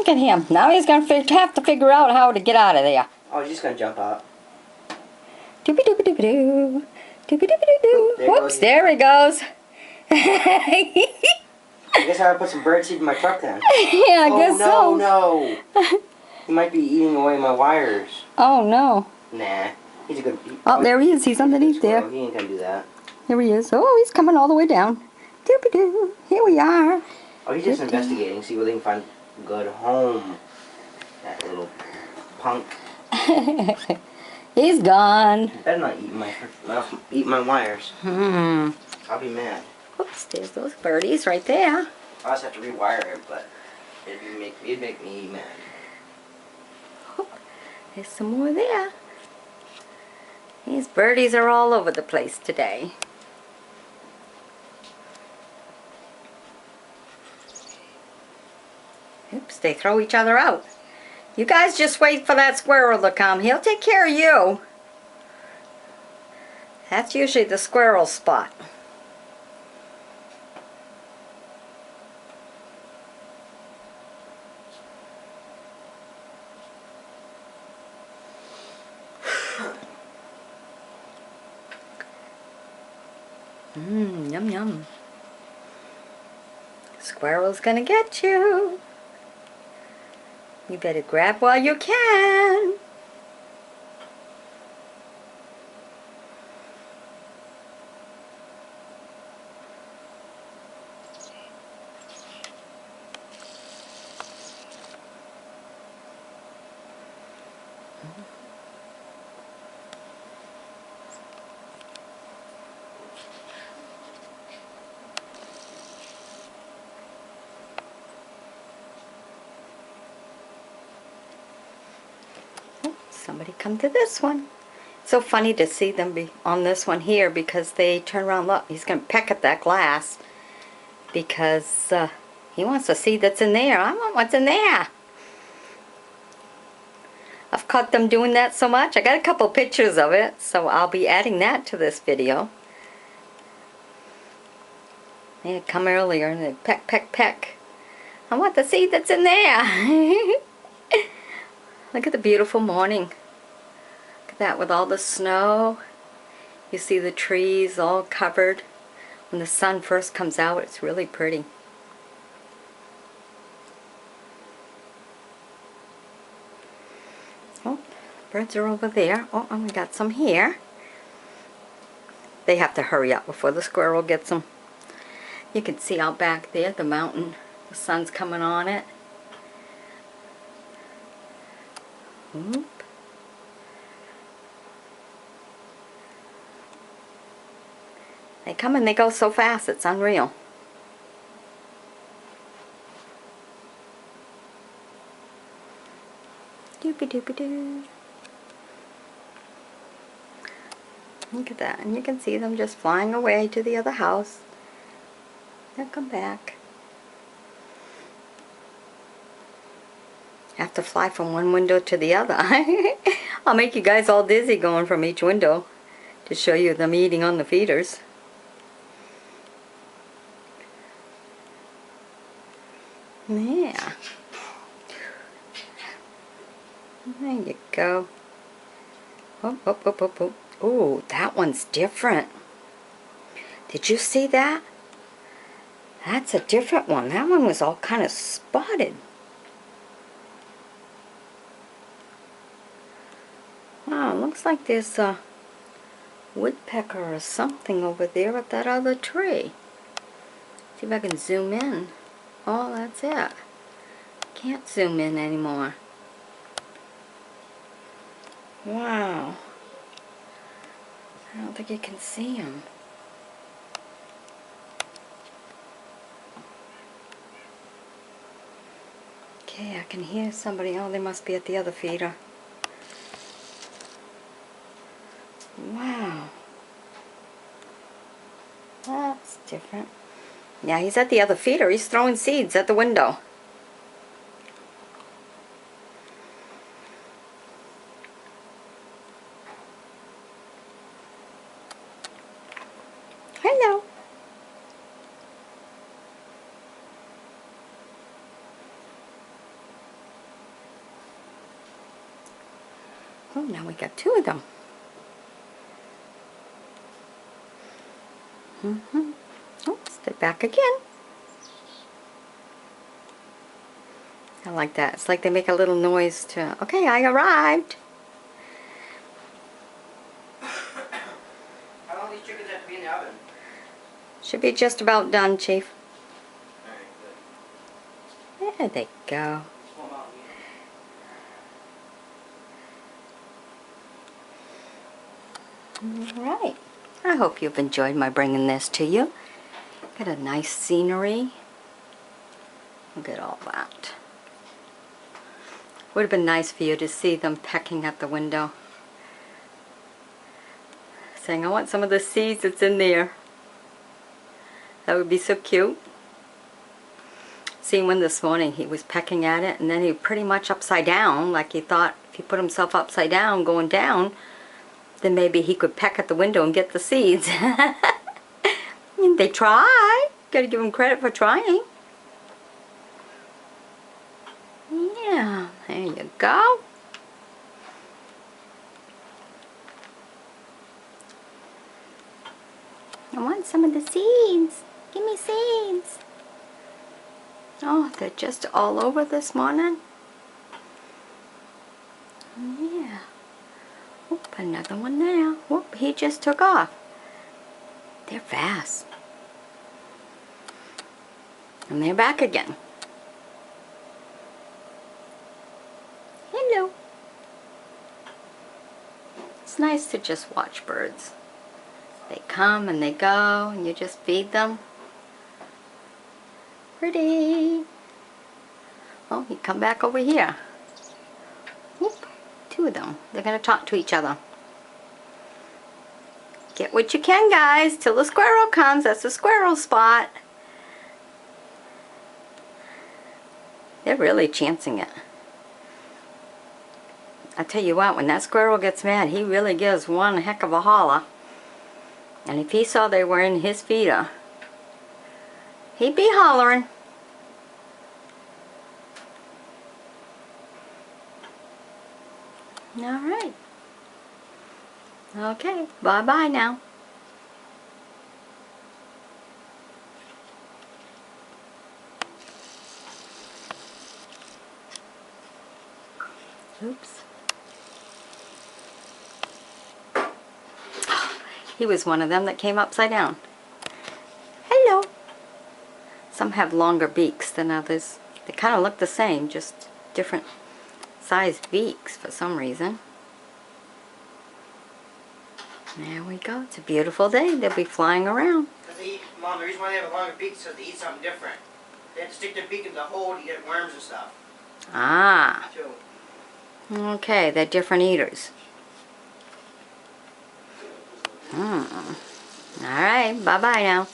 Look at him. Now he's going to have to figure out how to get out of there. Oh, he's just going to jump up. Doobie-doobie-doo-doo. Doobie-doobie-doo-doo. Whoops, there he goes. I guess I would put some birdseed in my truck then. Yeah, I guess so. Oh, no. He might be eating away my wires. Oh, no. Nah. He's a good... Oh, there he is. He's underneath there. He ain't going to do that. Here he is. Oh, he's coming all the way down. Doobie-doo. Here we are. Oh, he's just investigating, see where they can find a good home. That little punk. He's gone. He better not eat my wires. I'll be mad. Oops, there's those birdies right there. I'll just have to rewire it, but it'd make me mad. Oh, there's some more there. These birdies are all over the place today. Oops, they throw each other out. You guys just wait for that squirrel to come. He'll take care of you. That's usually the squirrel spot. Yum yum. Squirrel's gonna get you. You better grab while you can. Somebody come to this one. It's so funny to see them be on this one here because they turn around. Look, he's going to peck at that glass because he wants to see that's in there. I want what's in there. I've caught them doing that so much. I got a couple pictures of it, so I'll be adding that to this video. They had come earlier and they peck, peck, peck. I want the seed that's in there. Look at the beautiful morning. Look at that with all the snow. You see the trees all covered. When the sun first comes out, it's really pretty. Oh, birds are over there. Oh, and we got some here. They have to hurry up before the squirrel gets them. You can see out back there the mountain. The sun's coming on it. Oop. They come and they go so fast, it's unreal. Doopy-doopy-doo. Look at that, and you can see them just flying away to the other house. They'll come back. Have to fly from one window to the other. I'll make you guys all dizzy going from each window to show you them eating on the feeders. Yeah. There you go. Oh, oh, oh, oh, oh. Oh, that one's different. Did you see that? That's a different one. That one was all kind of spotted. Wow, looks like there's a woodpecker or something over there at that other tree. See if I can zoom in. Oh, that's it. Can't zoom in anymore. Wow. I don't think you can see him. Okay, I can hear somebody. Oh, they must be at the other feeder. Wow. That's different. Yeah, he's at the other feeder. He's throwing seeds at the window. Hello. Oh, now we got 2 of them. Oops, they're back again. I like that. It's like they make a little noise to, okay, I arrived. How long do these chickens have to be in the oven? Should be just about done, Chief. Alright, good. There they go. Alright. I hope you've enjoyed my bringing this to you. Got a nice scenery. Look at all that. Would have been nice for you to see them pecking at the window. Saying, I want some of the seeds that's in there. That would be so cute. Seen one this morning, he was pecking at it and then he pretty much upside down, like he thought if he put himself upside down going down, then maybe he could peck at the window and get the seeds. They try. Gotta give him credit for trying. Yeah, there you go. I want some of the seeds. Give me seeds. Oh, they're just all over this morning. Yeah. Whoop, another one there. Whoop, he just took off. They're fast. And they're back again. Hello. It's nice to just watch birds. They come and they go and you just feed them. Pretty. Oh, you come back over here. Whoop, 2 of them. They're going to talk to each other. Get what you can, guys, till the squirrel comes. That's the squirrel spot. They're really chancing it. I tell you what, when that squirrel gets mad, he really gives one heck of a holler. And if he saw they were in his feeder, he'd be hollering. Alright. Okay, bye-bye now. Oops. He was one of them that came upside down. Hello. Some have longer beaks than others. They kind of look the same, just different sized beaks for some reason. There we go. It's a beautiful day. They'll be flying around. Mom, the reason why they have a longer beak is because they eat something different. They have to stick their beak in the hole to get worms and stuff. Ah. Too. Okay, they're different eaters. Alright, bye-bye now.